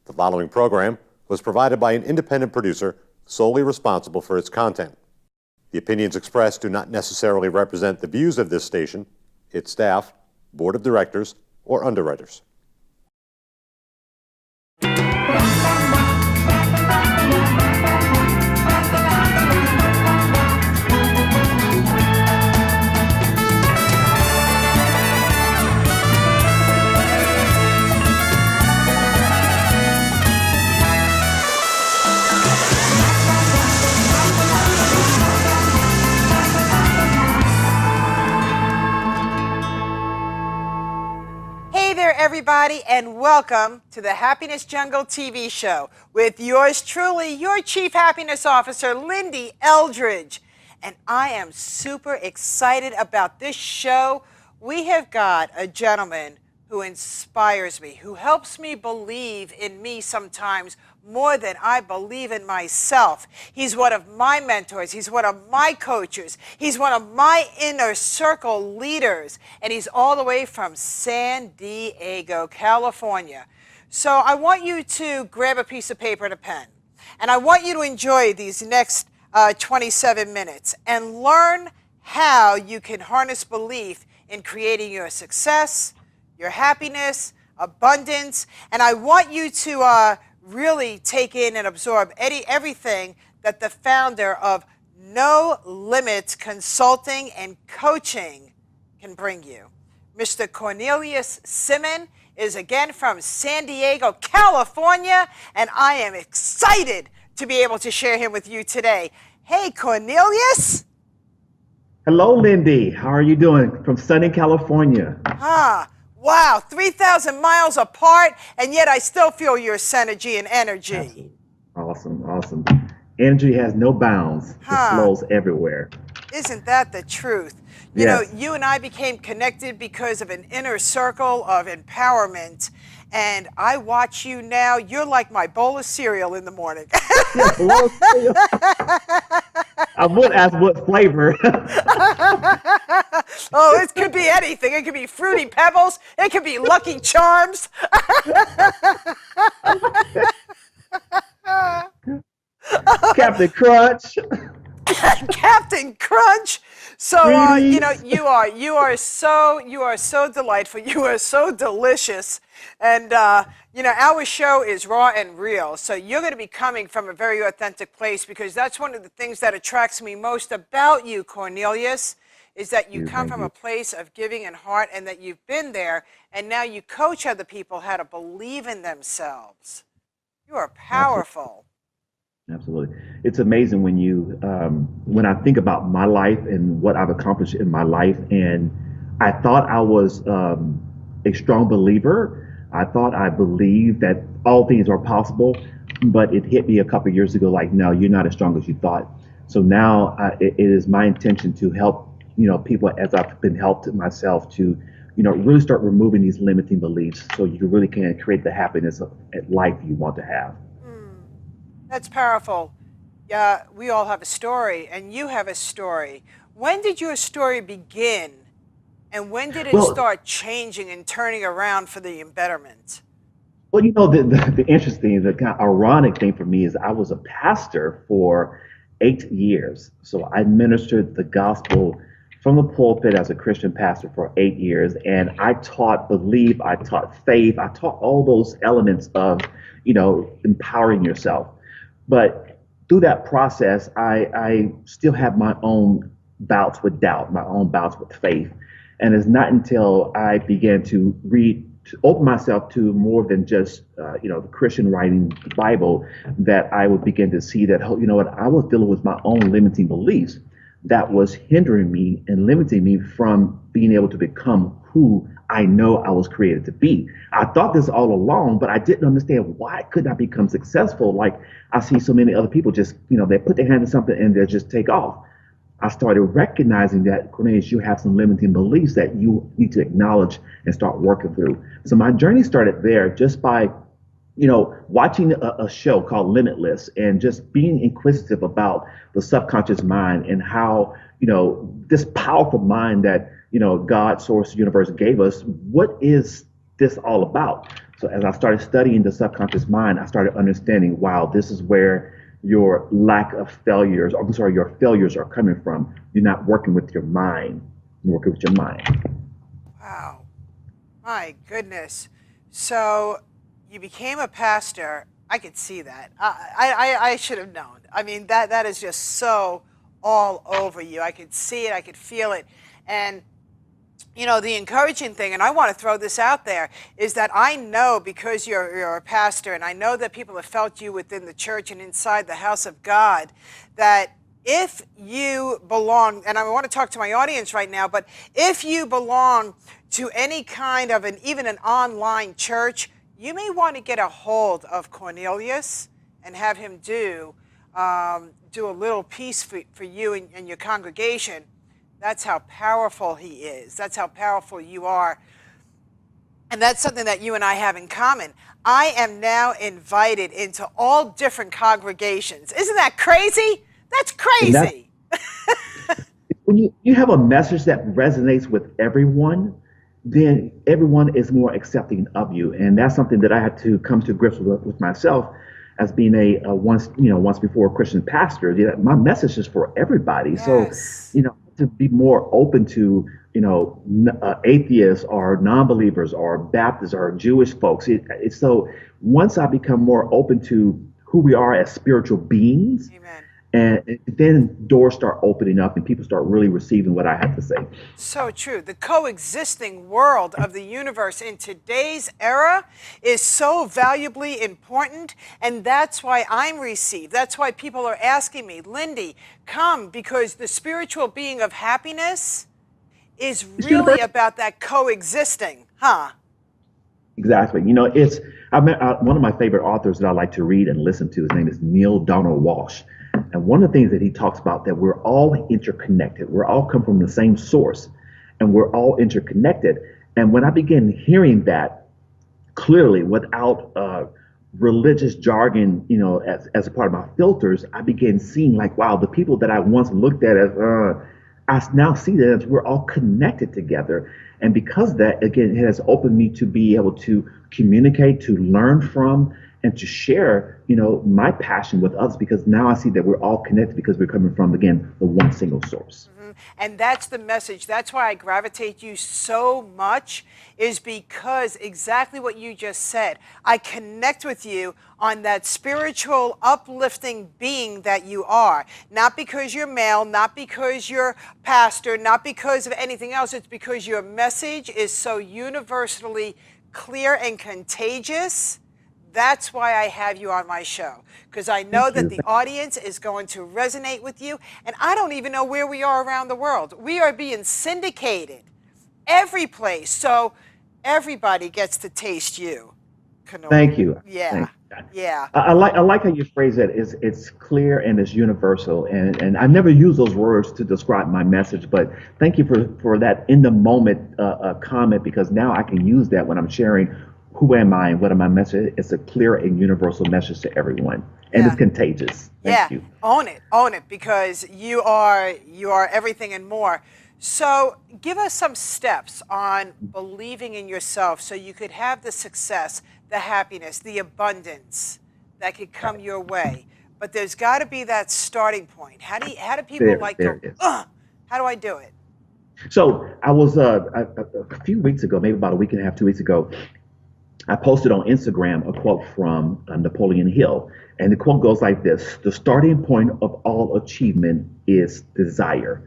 The following program was provided by an independent producer solely responsible for its content. The opinions expressed do not necessarily represent the views of this station, its staff, board of directors, or underwriters. Everybody, and welcome to the Happiness Jungle TV show with yours truly, your Chief Happiness Officer, Lyn-Dee Eldridge. And I am super excited about this show. We have got a gentleman who inspires me, who helps me believe in me sometimes more than I believe in myself. He's one of my mentors. He's one of my coaches. He's one of my inner circle leaders. And he's all the way from San Diego, California. So I want you to grab a piece of paper and a pen. And I want you to enjoy these next 27 minutes and learn how you can harness belief in creating your success, your happiness, abundance. And I want you to really take in and absorb everything that the founder of No Limits Consulting and Coaching can bring you. Mr. Cornelius Simon is again from San Diego, California, and I am excited to be able to share him with you today. Hey, Cornelius. Hello, Lyn-Dee. How are you doing? From sunny California. Wow, 3,000 miles apart, and yet I still feel your synergy and energy. Awesome, awesome. Energy has no bounds. It flows everywhere. Isn't that the truth? You know, you and I became connected because of an inner circle of empowerment, and I watch you now. You're like my bowl of cereal in the morning. I would ask what flavor. Oh, it could be anything. It could be Fruity Pebbles. It could be Lucky Charms. Captain Crunch. Captain Crunch. So you know, you are so delightful. You are so delicious, and you know, our show is raw and real. So you're going to be coming from a very authentic place, because that's one of the things that attracts me most about you, Cornelius, is that you come from a place of giving and heart, and that you've been there, and now you coach other people how to believe in themselves. You are powerful. Absolutely. It's amazing when you, when I think about my life and what I've accomplished in my life, and I thought I was a strong believer. I thought I believed that all things are possible, but it hit me a couple of years ago, like, no, you're not as strong as you thought. So now it is my intention to help, you know, people, as I've been helped myself, to, you know, really start removing these limiting beliefs so you really can create the happiness of life you want to have. That's powerful. Yeah, we all have a story, and you have a story. When did your story begin, and when did it start changing and turning around for the embetterment? Well, you know, the interesting, the kind of ironic thing for me is I was a pastor for 8 years. So I ministered the gospel from the pulpit as a Christian pastor for 8 years, and I taught belief, I taught faith, I taught all those elements of, you know, empowering yourself. But through that process, I still have my own bouts with doubt, my own bouts with faith. And it's not until I began to open myself to more than just, you know, the Christian writing, the Bible, that I would begin to see that, you know what, I was dealing with my own limiting beliefs that was hindering me and limiting me from being able to become who I know I was created to be. I thought this all along, but I didn't understand why couldn't I become successful. Like I see so many other people just, you know, they put their hand to something and they just take off. I started recognizing that, Cornelius, you have some limiting beliefs that you need to acknowledge and start working through. So my journey started there just by, you know, watching a show called Limitless and just being inquisitive about the subconscious mind and how, you know, this powerful mind that, you know, God, source, universe gave us, what is this all about? So as I started studying the subconscious mind, I started understanding, wow, this is where your lack of failures, or I'm sorry, your failures are coming from. You're not working with your mind. You're working with your mind. Wow. My goodness. So you became a pastor. I could see that. I should have known. I mean, that is just so all over you. I could see it. I could feel it. And you know, the encouraging thing, and I want to throw this out there, is that I know, because you're a pastor, and I know that people have felt you within the church and inside the house of God, that if you belong, and I want to talk to my audience right now, but if you belong to any kind of even an online church, you may want to get a hold of Cornelius and have him do a little piece for you and your congregation. That's how powerful he is. That's how powerful you are. And that's something that you and I have in common. I am now invited into all different congregations. Isn't that crazy? That's crazy. When you have a message that resonates with everyone, then everyone is more accepting of you. And that's something that I had to come to grips with myself as being a once before Christian pastor. My message is for everybody. Yes. So, to be more open to, atheists or non-believers or Baptists or Jewish folks. So once I become more open to who we are as spiritual beings, Amen. and then doors start opening up and people start really receiving what I have to say. So true. The coexisting world of the universe in today's era is so valuably important, and that's why I'm received. That's why people are asking me, Lyn-Dee, come, because the spiritual being of happiness is really about that coexisting, huh? Exactly. One of my favorite authors that I like to read and listen to, his name is Neil Donald Walsh. And one of the things that he talks about, that we're all interconnected. We're all come from the same source, and we're all interconnected. And when I began hearing that clearly without religious jargon, as a part of my filters, I began seeing like, wow, the people that I once looked at as, I now see that as we're all connected together. And because of that, again, it has opened me to be able to communicate, to learn from, and to share, my passion with others, because now I see that we're all connected because we're coming from, again, the one single source. Mm-hmm. And that's the message. That's why I gravitate you so much, is because exactly what you just said. I connect with you on that spiritual, uplifting being that you are. Not because you're male, not because you're pastor, not because of anything else. It's because your message is so universally clear and contagious. That's why I have you on my show, because I know that the audience is going to resonate with you. And I don't even know where we are around the world. We are being syndicated every place. So everybody gets to taste you. Thank you. Yeah. Yeah. I like how you phrase it. It's clear and it's universal. And I never use those words to describe my message, but thank you for that in the moment comment, because now I can use that when I'm sharing who am I and what am my message. It's a clear and universal message to everyone, and it's contagious. Thank you. Own it, because you are everything and more. So give us some steps on believing in yourself so you could have the success, the happiness, the abundance that could come your way. But there's got to be that starting point. How do people how do I do it? So I was a few weeks ago, maybe about a week and a half, 2 weeks ago, I posted on Instagram a quote from Napoleon Hill. And the quote goes like this: the starting point of all achievement is desire.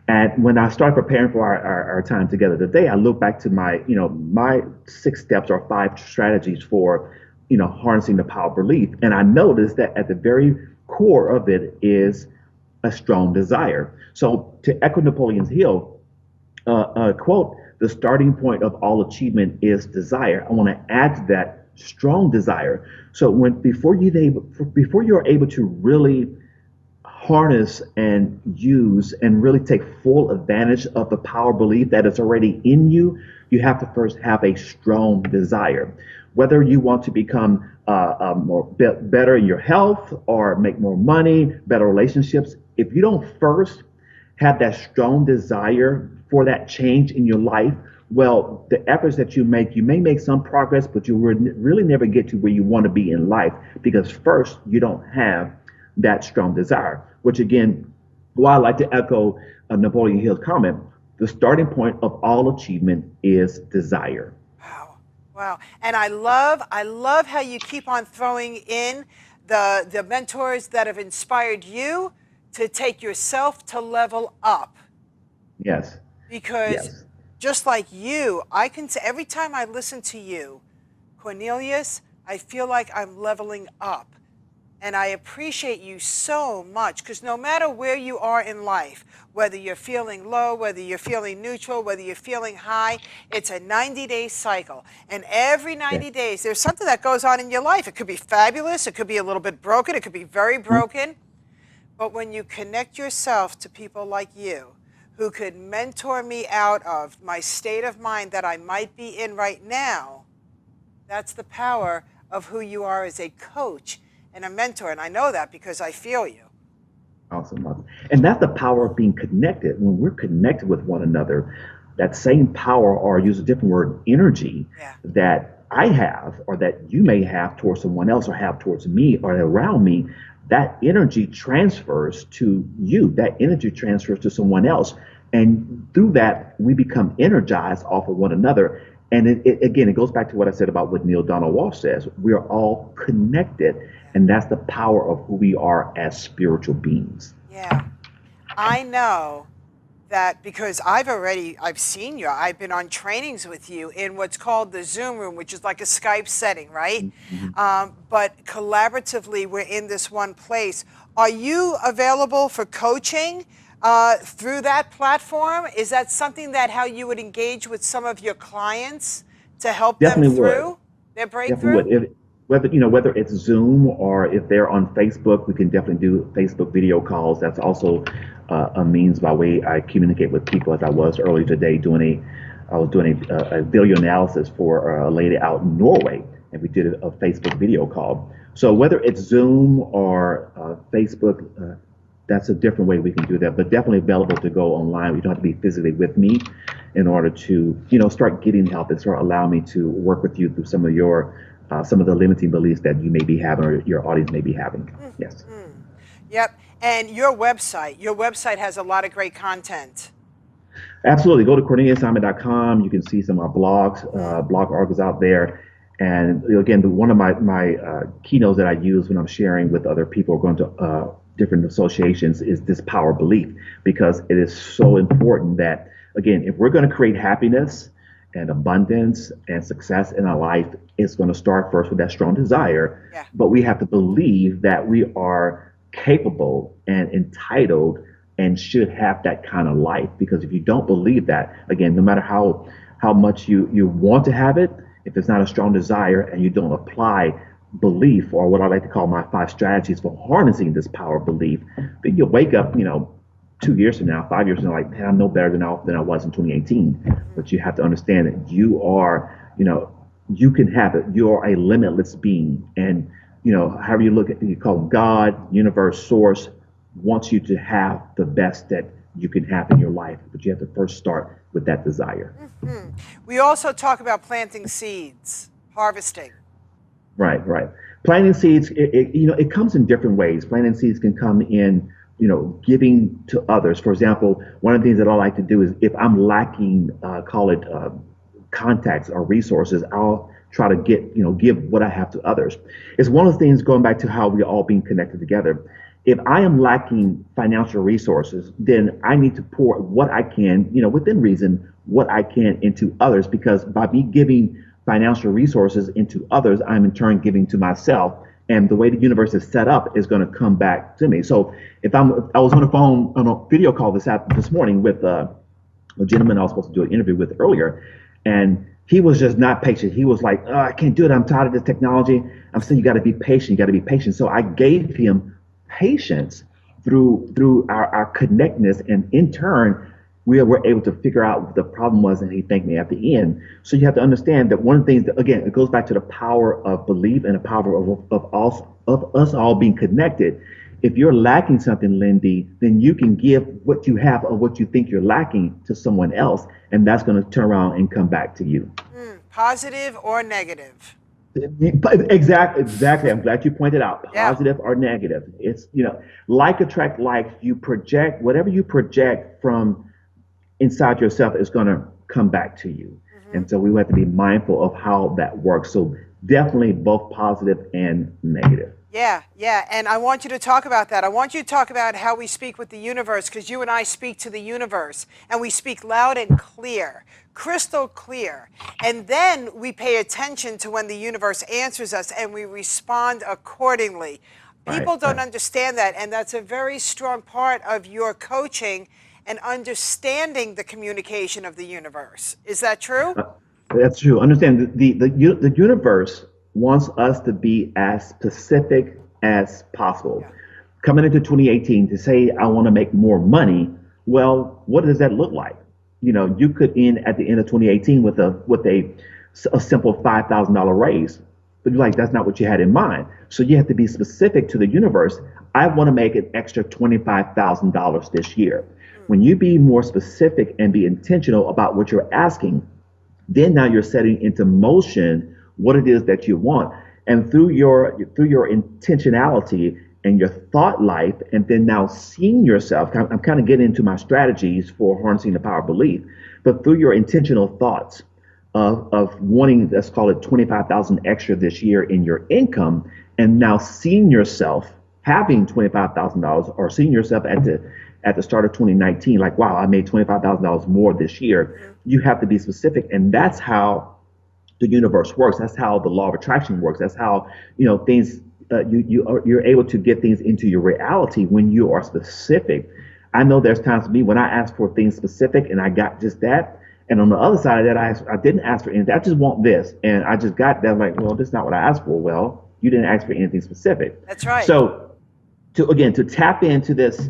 And when I started preparing for our time together today, I look back to my 6 steps or 5 strategies for, harnessing the power of belief. And I noticed that at the very core of it is a strong desire. So to echo Napoleon Hill quote, the starting point of all achievement is desire. I want to add to that strong desire. So before you're able to really harness and use and really take full advantage of the power belief that is already in you, you have to first have a strong desire. Whether you want to become better in your health or make more money, better relationships, if you don't first have that strong desire for that change in your life, Well, the efforts that you may make some progress, but you will really never get to where you want to be in life because first, you don't have that strong desire, which again, while I like to echo Napoleon Hill's comment, the starting point of all achievement is desire. Wow. Wow. And I love how you keep on throwing in the mentors that have inspired you to take yourself to level up. Yes. Because Yes. just like you, I can say every time I listen to you, Cornelius, I feel like I'm leveling up. And I appreciate you so much because no matter where you are in life, whether you're feeling low, whether you're feeling neutral, whether you're feeling high, it's a 90-day cycle. And every 90 days, there's something that goes on in your life. It could be fabulous. It could be a little bit broken. It could be very broken. But when you connect yourself to people like you, who could mentor me out of my state of mind that I might be in right now, that's the power of who you are as a coach and a mentor. And I know that because I feel you. Awesome. Awesome. And that's the power of being connected. When we're connected with one another, that same power, or use a different word, energy, that I have or that you may have towards someone else or have towards me or around me, that energy transfers to you. That energy transfers to someone else. And through that, we become energized off of one another. And again, it goes back to what I said about what Neil Donald Walsh says. We are all connected. And that's the power of who we are as spiritual beings. Yeah. I know that because I've seen you. I've been on trainings with you in what's called the Zoom room, which is like a Skype setting, right? Mm-hmm. But collaboratively, we're in this one place. Are you available for coaching through that platform? Is that something that how you would engage with some of your clients to help Definitely them through would. their breakthrough? Definitely would. Whether it's Zoom or if they're on Facebook, we can definitely do Facebook video calls. That's also a means by way I communicate with people. As I was earlier today I was doing a video analysis for a lady out in Norway, and we did a Facebook video call. So whether it's Zoom or Facebook, that's a different way we can do that. But definitely available to go online. You don't have to be physically with me in order to start getting help and start allowing me to work with you through some of the limiting beliefs that you may be having or your audience may be having. Yes. Yep. And your website has a lot of great content. Absolutely. Go to CorneliusSimon.com. You can see some of our blogs, blog articles out there. And again, one of my keynotes that I use when I'm sharing with other people going to different associations is this power belief, because it is so important that, again, if we're going to create happiness and abundance and success in our life, it's going to start first with that strong desire. Yeah. But we have to believe that we are capable and entitled and should have that kind of life. Because if you don't believe that, again, no matter how much you want to have it, if it's not a strong desire and you don't apply belief, or what I like to call my 5 strategies for harnessing this power of belief, then you'll wake up, 2 years from now, 5 years from now, like, man, I'm no better than I was in 2018. But you have to understand that you are, you can have it. You are a limitless being. And, however you look at it, you call it God, universe, source, wants you to have the best that you can have in your life. But you have to first start with that desire. We also talk about planting seeds, harvesting. Right. Planting seeds, it comes in different ways. Planting seeds can come in, giving to others. For example, one of the things that I like to do is if I'm lacking, contacts or resources, I'll try to give what I have to others. It's one of the things, going back to how we're all being connected together. If I am lacking financial resources, then I need to pour what I can, within reason, what I can into others, because by me giving financial resources into others, I'm in turn giving to myself. And the way the universe is set up is going to come back to me. So I was on the phone on a video call this morning with a gentleman I was supposed to do an interview with earlier, and he was just not patient. He was like, I can't do it. I'm tired of this technology. I'm saying you got to be patient. You got to be patient. So I gave him patience through our connectedness, and in turn, we were able to figure out what the problem was, and he thanked me at the end. So you have to understand that one of the things that, again, it goes back to the power of belief and the power of us all being connected, If you're lacking something, Lyn-Dee, then you can give what you have or what you think you're lacking to someone else, and that's going to turn around and come back to you. Positive or negative? Exactly. I'm glad you pointed out Yeah. positive or negative. It's, like attract like. You project whatever you project from inside yourself is going to come back to you. And so we have to be mindful of how that works. So definitely both positive and negative. Yeah, yeah. And I want you to talk about that. I want you to talk about how we speak with the universe, because you and I speak to the universe, and we speak loud and clear, crystal clear. And then we pay attention to when the universe answers us, and we respond accordingly. People don't understand that, and that's a very strong part of your coaching and understanding the communication of the universe. Is that true? That's true. Understand the universe wants us to be as specific as possible. Yeah. Coming into 2018 to say, I want to make more money. Well, what does that look like? You could end at the end of 2018 with a simple $5,000 raise, but you're like, that's not what you had in mind. So you have to be specific to the universe. I want to make an extra $25,000 this year. When you be more specific and be intentional about what you're asking, then now you're setting into motion what it is that you want. And through your intentionality and your thought life, and then now seeing yourself, I'm kind of getting into my strategies for harnessing the power of belief, but through your intentional thoughts of wanting, let's call it 25,000 extra this year in your income, and now seeing yourself having $25,000, or seeing yourself at the start of 2019, like, wow, I made $25,000 more this year. You have to be specific, and that's how the universe works. That's how the law of attraction works. That's how things you're able to get things into your reality when you are specific. I know there's times for me when I ask for things specific and I got just that, and on the other side of that, I didn't ask for anything. I just want this, and I just got that. I'm like, well, that's not what I asked for. Well, you didn't ask for anything specific. That's right. So to tap into this.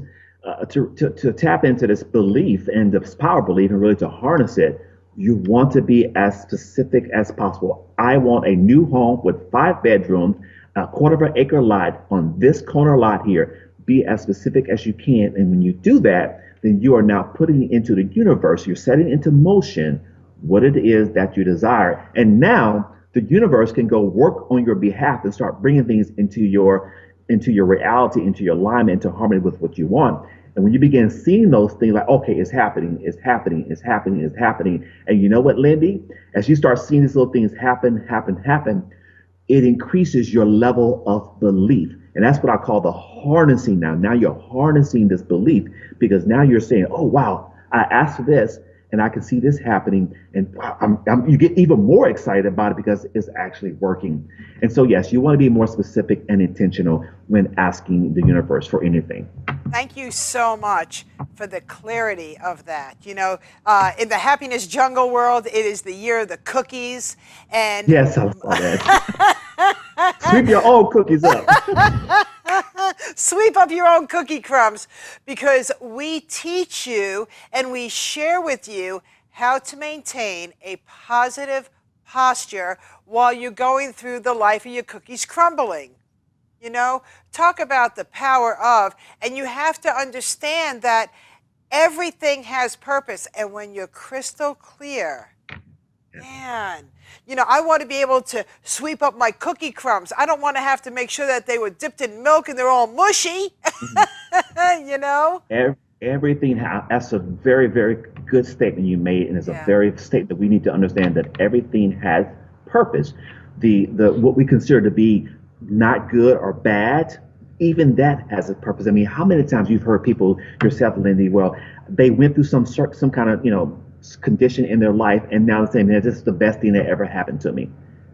To tap into this belief and this power belief, and really to harness it, you want to be as specific as possible. I want a new home with 5 bedrooms, a 1/4 acre lot on this corner lot here. Be as specific as you can. And when you do that, then you are now putting into the universe, you're setting into motion what it is that you desire. And now the universe can go work on your behalf and start bringing things into your reality, into your alignment, into harmony with what you want. And when you begin seeing those things, like, okay, it's happening, it's happening, it's happening, it's happening. And you know what, Lyn-Dee? As you start seeing these little things happen, it increases your level of belief. And that's what I call the harnessing now. Now you're harnessing this belief, because now you're saying, oh, wow, I asked for this, and I can see this happening, and wow, you get even more excited about it because it's actually working. And so, yes, you want to be more specific and intentional when asking the universe for anything. Thank you so much for the clarity of that. In the happiness jungle world, it is the year of the cookies. And yes, I saw that. Sweep your own cookies up. Sweep up your own cookie crumbs, because we teach you and we share with you how to maintain a positive posture while you're going through the life of your cookies crumbling. Talk about the power of, and you have to understand that everything has purpose. And when you're crystal clear, man, I want to be able to sweep up my cookie crumbs. I don't want to have to make sure that they were dipped in milk and they're all mushy. Everything, that's a very, very good statement you made, and it's a very statement that we need to understand, that everything has purpose. The what we consider to be not good or bad, even that has a purpose. I mean, how many times you've heard people, yourself, Lyn-Dee, well, they went through some kind of condition in their life, and now they're saying, man, this is the best thing that ever happened to me.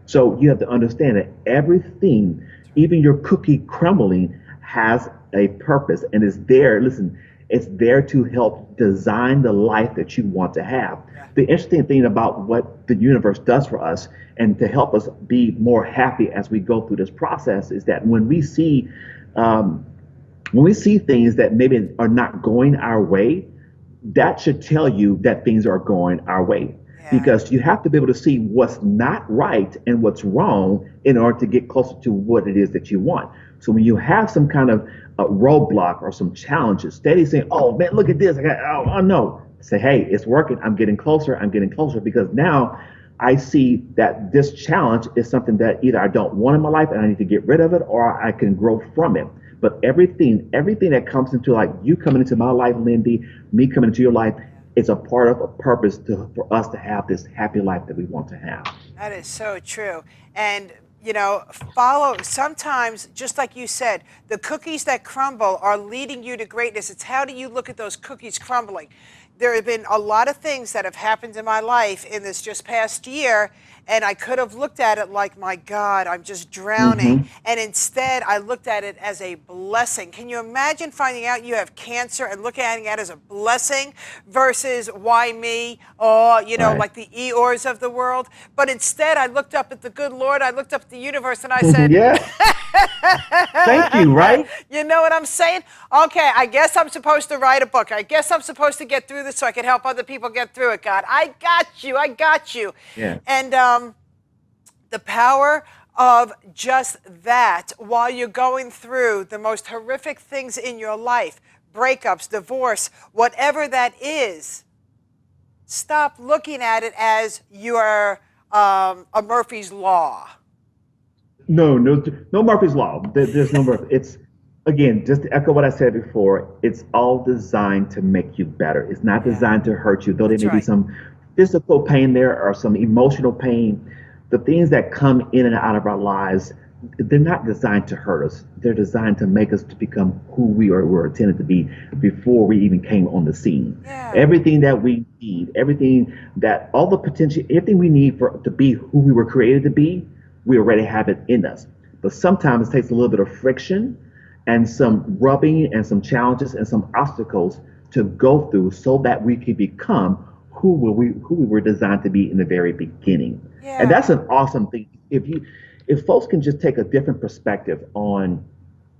So you have to understand that everything, even your cookie crumbling, has a purpose, and is there. Listen, it's there to help design the life that you want to have. The interesting thing about what the universe does for us, and to help us be more happy as we go through this process, is that when we see things that maybe are not going our way, that should tell you that things are going our way. because you have to be able to see what's not right and what's wrong in order to get closer to what it is that you want. So when you have some kind of roadblock or some challenges, steady saying, "Oh man, look at this! I got, oh no," say, "Hey, it's working. I'm getting closer. I'm getting closer because now I see that this challenge is something that either I don't want in my life and I need to get rid of it, or I can grow from it." But everything that comes into, like you coming into my life, Lyn-Dee, me coming into your life, it's a part of a purpose for us to have this happy life that we want to have. That is so true. And, sometimes, just like you said, the cookies that crumble are leading you to greatness. It's how do you look at those cookies crumbling? There have been a lot of things that have happened in my life in this just past year, and I could have looked at it like, my God, I'm just drowning. And instead, I looked at it as a blessing. Can you imagine finding out you have cancer and looking at it as a blessing versus why me? Oh, like the Eeyores of the world. But instead, I looked up at the good Lord. I looked up at the universe and I said, yeah. Thank you, right? You know what I'm saying? Okay, I guess I'm supposed to write a book. I guess I'm supposed to get through this so I can help other people get through it, God. I got you. I got you. Yeah. And the power of just that while you're going through the most horrific things in your life, breakups, divorce, whatever that is, stop looking at it as you're a Murphy's Law. No Murphy's Law. There's no Murphy. It's, again, just to echo what I said before, it's all designed to make you better. It's not designed to hurt you, though there may be some physical pain there or some emotional pain. The things that come in and out of our lives, they're not designed to hurt us. They're designed to make us to become who we were intended to be before we even came on the scene. Yeah. Everything that we need, all the potential, everything we need to be who we were created to be, we already have it in us. But sometimes it takes a little bit of friction and some rubbing and some challenges and some obstacles to go through so that we can become who we were designed to be in the very beginning. Yeah. And that's an awesome thing. If folks can just take a different perspective on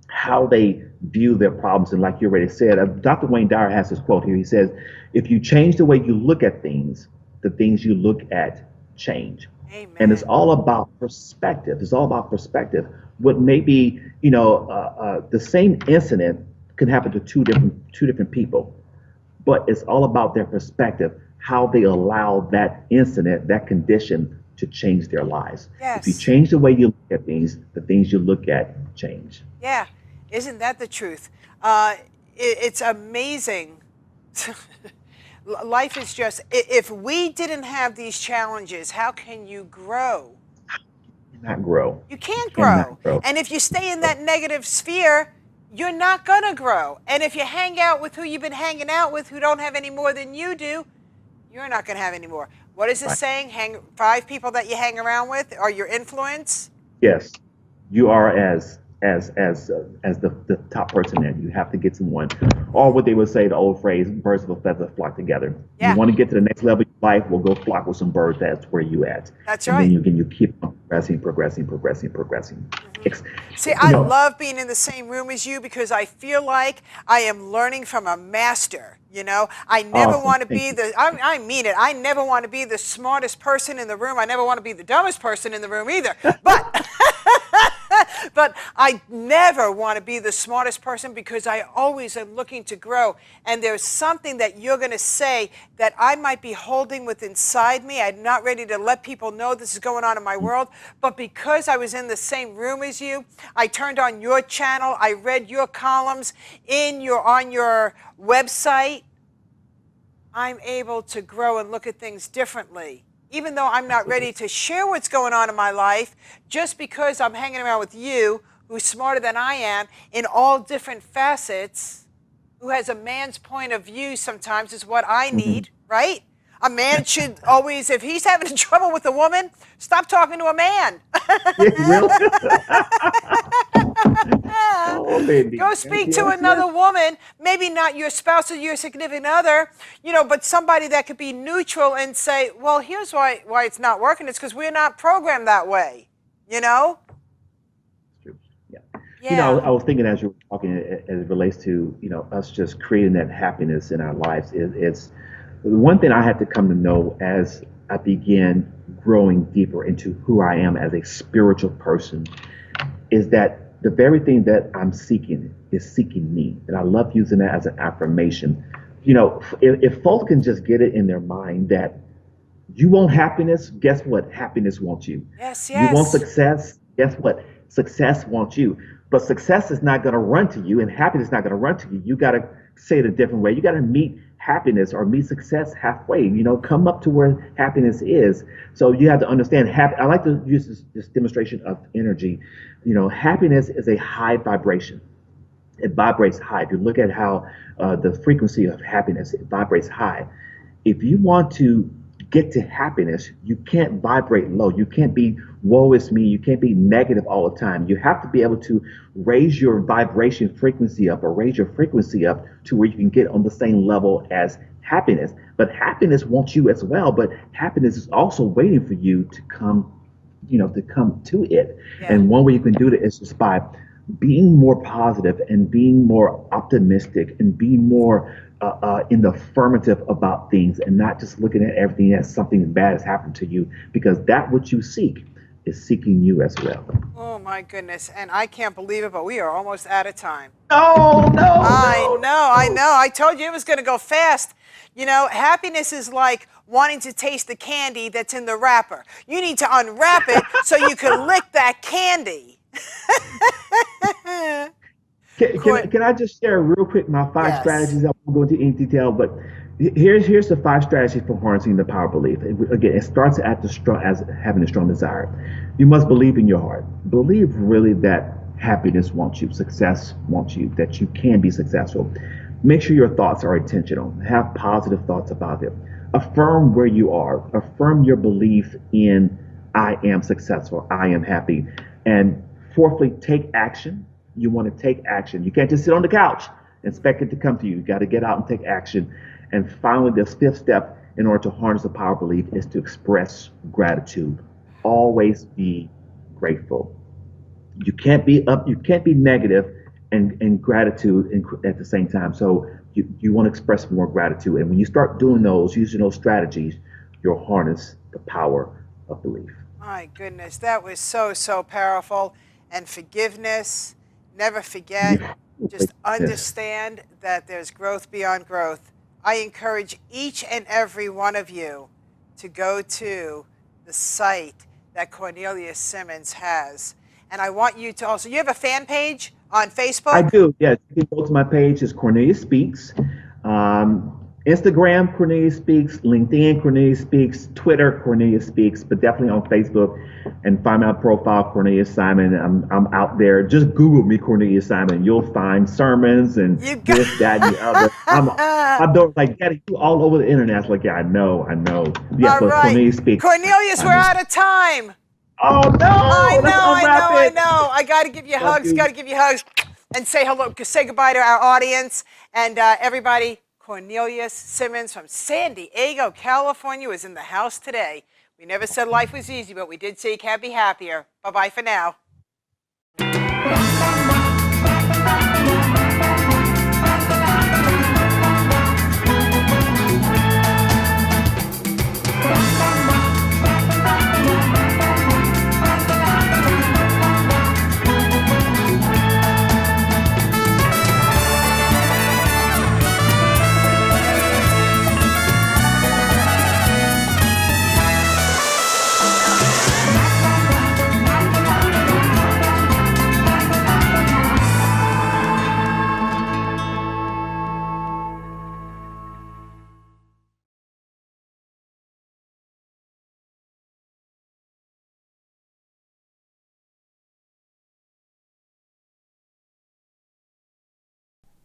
how they view their problems, and like you already said, Dr. Wayne Dyer has this quote here. He says, "If you change the way you look at things, the things you look at change." Amen. And it's all about perspective. It's all about perspective. What may be, the same incident can happen to two different people, but it's all about their perspective, how they allow that incident, that condition, to change their lives. Yes. If you change the way you look at things, the things you look at change. Yeah, isn't that the truth? It's amazing. Life is just, if we didn't have these challenges, how can you grow? You cannot grow. You can't grow. And if you stay in that negative sphere, you're not going to grow. And if you hang out with who you've been hanging out with who don't have any more than you do, you're not going to have any more. What is this saying? 5 people that you hang around with are your influence? Yes. You are as the top person there. You have to get someone, or what they would say, the old phrase, birds of a feather flock together. Yeah. You want to get to the next level of your life, well, go flock with some birds. That's where you at. That's and right. Then you keep on progressing. See, I love being in the same room as you because I feel like I am learning from a master. I never want to be I mean it. I never want to be the smartest person in the room. I never want to be the dumbest person in the room either. But but I never want to be the smartest person because I always am looking to grow. And there's something that you're going to say that I might be holding within inside me. I'm not ready to let people know this is going on in my world. But because I was in the same room as you, I turned on your channel. I read your columns on your website. I'm able to grow and look at things differently. Even though I'm not ready to share what's going on in my life, just because I'm hanging around with you, who's smarter than I am, in all different facets, who has a man's point of view sometimes is what I need, right? A man should always, if he's having trouble with a woman, stop talking to a man. Go speak to another woman, maybe not your spouse or your significant other, but somebody that could be neutral and say, well, here's why it's not working. It's because we're not programmed that way, Yeah. I was thinking as you were talking, as it relates to, us just creating that happiness in our lives. It's the one thing I had to come to know as I began growing deeper into who I am as a spiritual person is that the very thing that I'm seeking is seeking me. And I love using that as an affirmation. You know, if folks can just get it in their mind that you want happiness, guess what? Happiness wants you. Yes, You want yes. success, guess what? Success wants you. But success is not going to run to you, and happiness is not going to run to you. You got to say it a different way. You got to meet happiness or meet success halfway. You know, come up to where happiness is. So you have to understand. I like to use this demonstration of energy. You know, happiness is a high vibration. It vibrates high. If you look at how the frequency of happiness, it vibrates high. If you want to get to happiness, you can't vibrate low. You can't be woe is me. You can't be negative all the time. You have to be able to raise your vibration frequency up or raise your frequency up to where you can get on the same level as happiness. But happiness wants you as well. But happiness is also waiting for you to come, to come to it. Yeah. And one way you can do that is just by being more positive and being more optimistic and being more in the affirmative about things and not just looking at everything as something bad has happened to you, because that what you seek is seeking you as well. Oh my goodness, and I can't believe it, but we are almost out of time. No, no, I know. I told you it was going to go fast. You know, happiness is like wanting to taste the candy that's in the wrapper. You need to unwrap it so you can lick that candy. Can I just share real quick my 5 Yes. strategies? I won't go into any detail, but here's the 5 strategies for harnessing the power of belief. Again, it starts at as having a strong desire. You must believe in your heart. Believe really that happiness wants you, success wants you, that you can be successful. Make sure your thoughts are intentional. Have positive thoughts about it. Affirm where you are. Affirm your belief in I am successful, I am happy. And fourthly, take action. You want to take action. You can't just sit on the couch and expect it to come to you. You got to get out and take action. And finally, the 5th step in order to harness the power of belief is to express gratitude. Always be grateful. You can't be negative and gratitude at the same time. So you want to express more gratitude. And when you start doing those, using those strategies, you'll harness the power of belief. My goodness, that was so powerful. And forgiveness, never forget, just understand that there's growth beyond growth. I encourage each and every one of you to go to the site that Cornelius Simons has. And I want you to also, you have a fan page on Facebook? I do, yes. You can go to my page, it's Cornelius Speaks. Instagram, Cornelius Speaks. LinkedIn, Cornelius Speaks. Twitter, Cornelius Speaks. But definitely on Facebook. And find my profile, Cornelius Simon. I'm out there. Just Google me, Cornelius Simon. You'll find sermons and this, that, and the other. I'm doing like, Daddy, you all over the internet. It's like, yeah, I know. Yeah, all but right. Cornelius Speaks. Cornelius, we're out of time. Oh, no. I know. I got to give you hugs. And say hello, say goodbye to our audience. And everybody, Cornelius Simons from San Diego, California, is in the house today. We never said life was easy, but we did say you can't be happier. Bye-bye for now.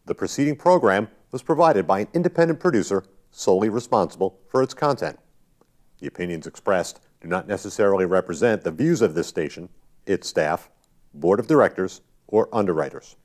The preceding program was provided by an independent producer solely responsible for its content. The opinions expressed do not necessarily represent the views of this station, its staff, board of directors, or underwriters.